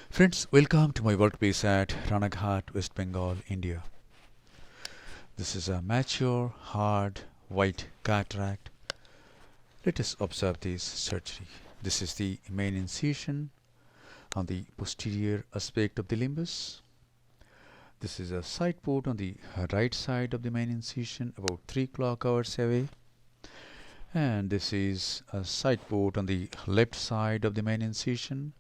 Friends, welcome to my workplace at Ranaghat, West Bengal, India. This is a mature, hard, white cataract. Let us observe this surgery. This is the main incision on the posterior aspect of the limbus. This is a side port on the right side of the main incision, about 3 clock hours away. And this is a side port on the left side of the main incision,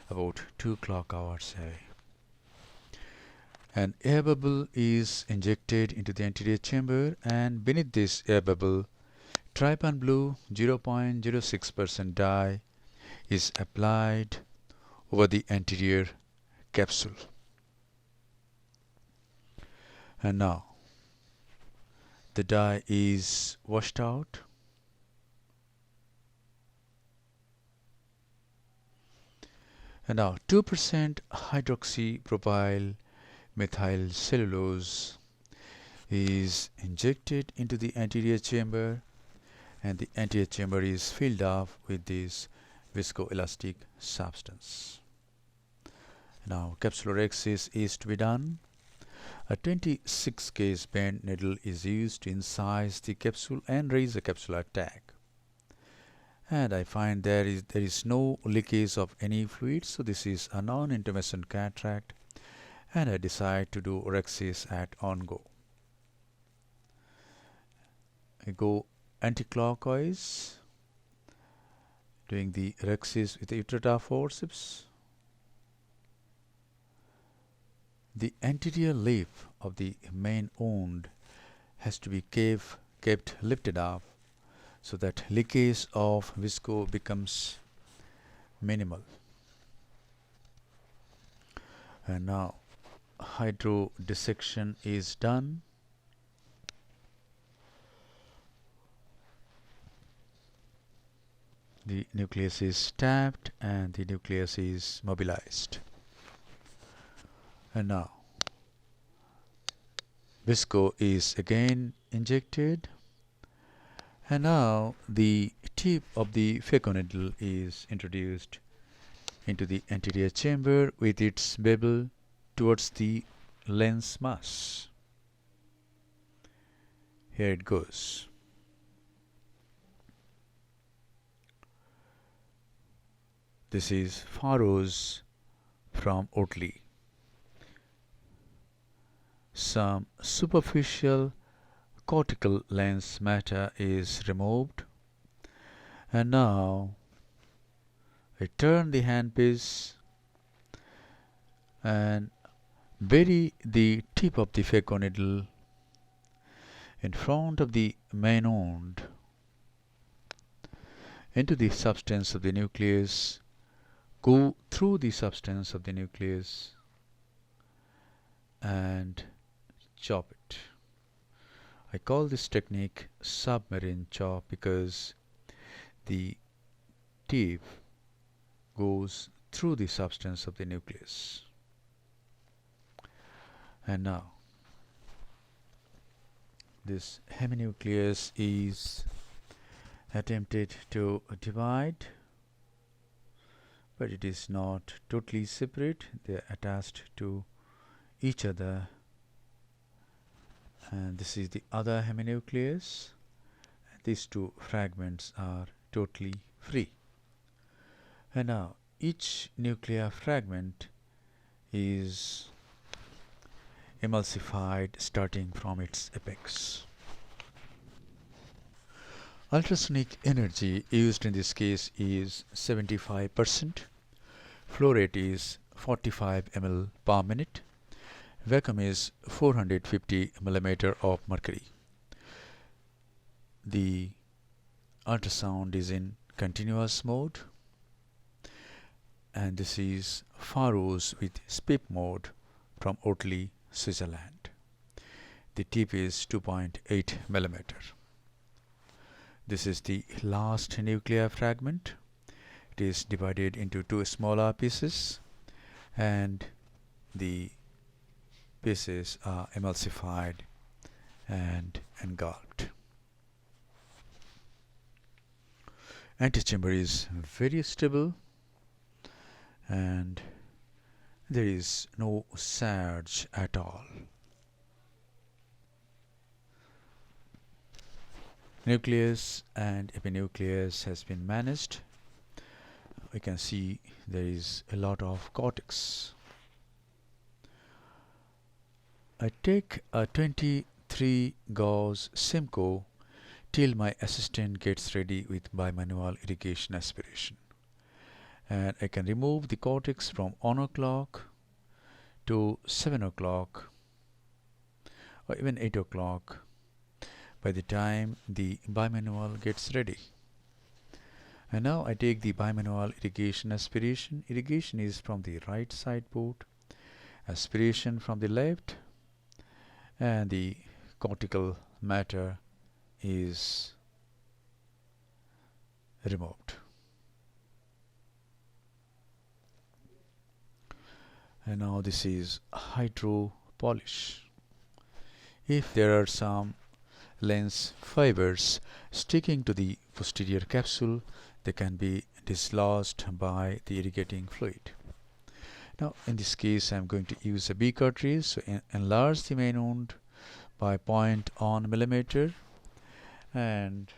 about 2 clock hours away. An air bubble is injected into the anterior chamber, and beneath this air bubble, trypan blue 0.06% dye is applied over the anterior capsule. And now the dye is washed out. And now 2% hydroxypropyl methyl cellulose is injected into the anterior chamber, and the anterior chamber is filled up with this viscoelastic substance. Now capsulorhexis is to be done. A 26 gauge bent needle is used to incise the capsule and raise the capsular tag. And I find there is no leakage of any fluid, so this is a non-intermittent cataract, and I decide to do rhexis at on-go. I go anti-clockwise, doing the rhexis with the utrata forceps. The anterior lip of the main wound has to be kept lifted up so that leakage of visco becomes minimal. And now hydrodissection is done. The nucleus is tapped and the nucleus is mobilized. And now visco is again injected, and now the tip of the phaco needle is introduced into the anterior chamber with its bevel towards the lens mass. Here it goes. This is Faros from Otley. Some superficial cortical lens matter is removed, and now I turn the handpiece and bury the tip of the phaco needle in front of the main wound into the substance of the nucleus, go through the substance of the nucleus and chop it. I call this technique submarine chop because the tip goes through the substance of the nucleus. And now this heminucleus is attempted to divide, but it is not totally separate. They are attached to each other, and this is the other heminucleus. These two fragments are totally free. And now each nuclear fragment is emulsified starting from its apex. Ultrasonic energy used in this case is 75%. Flow rate is 45 ml per minute. Vacuum is 450 millimeter of mercury. The ultrasound is in continuous mode, and this is Faros with SPIP mode from Otley, Switzerland. The tip is 2.8 millimeter. This is the last nuclear fragment. It is divided into two smaller pieces, and the pieces are emulsified and engulfed. Antechamber is very stable, and there is no surge at all. Nucleus and epinucleus has been managed. We can see there is a lot of cortex. I take a 23 gauge Simcoe till my assistant gets ready with bimanual irrigation aspiration, and I can remove the cortex from 1 o'clock to 7 o'clock or even 8 o'clock by the time the bimanual gets ready. And now I take the bimanual irrigation aspiration. Irrigation is from the right side port, aspiration from the left, and the cortical matter is removed. And now this is hydro polish. If there are some lens fibers sticking to the posterior capsule, they can be dislodged by the irrigating fluid. Now in this case I am going to use a B cartridge, so enlarge the main wound by 0.1 millimeter, and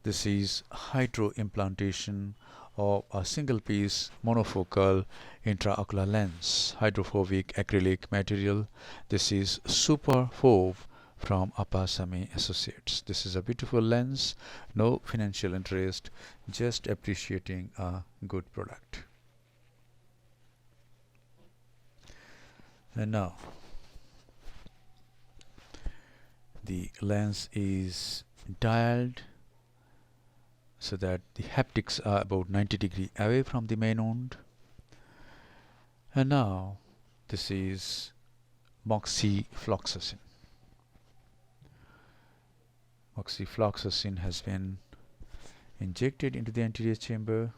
this is hydro implantation of a single piece monofocal intraocular lens, hydrophobic acrylic material. This is Super Fove from Apasami Associates. This is a beautiful lens, no financial interest, just appreciating a good product. And now the lens is dialed so that the haptics are about 90 degrees away from the main wound. And now this is moxifloxacin. Moxifloxacin has been injected into the anterior chamber.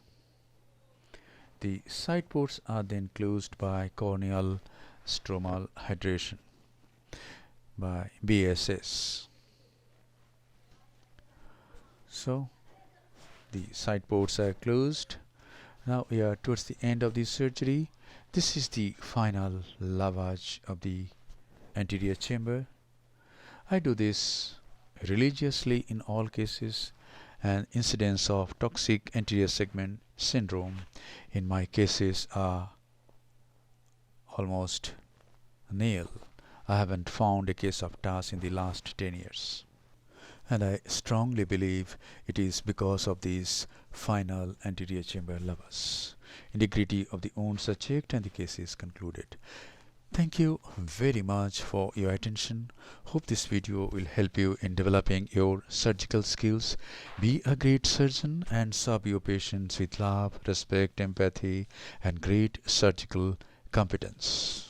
The side ports are then closed by corneal stromal hydration by BSS. So the side ports are closed. Now we are towards the end of the surgery. This is the final lavage of the anterior chamber. I do this religiously in all cases, and incidence of toxic anterior segment syndrome in my cases are almost nil. I haven't found a case of TAS in the last 10 years. And I strongly believe it is because of these final anterior chamber lavage. Integrity of the wounds are checked and the case is concluded. Thank you very much for your attention. Hope this video will help you in developing your surgical skills. Be a great surgeon and serve your patients with love, respect, empathy, and great surgical competence.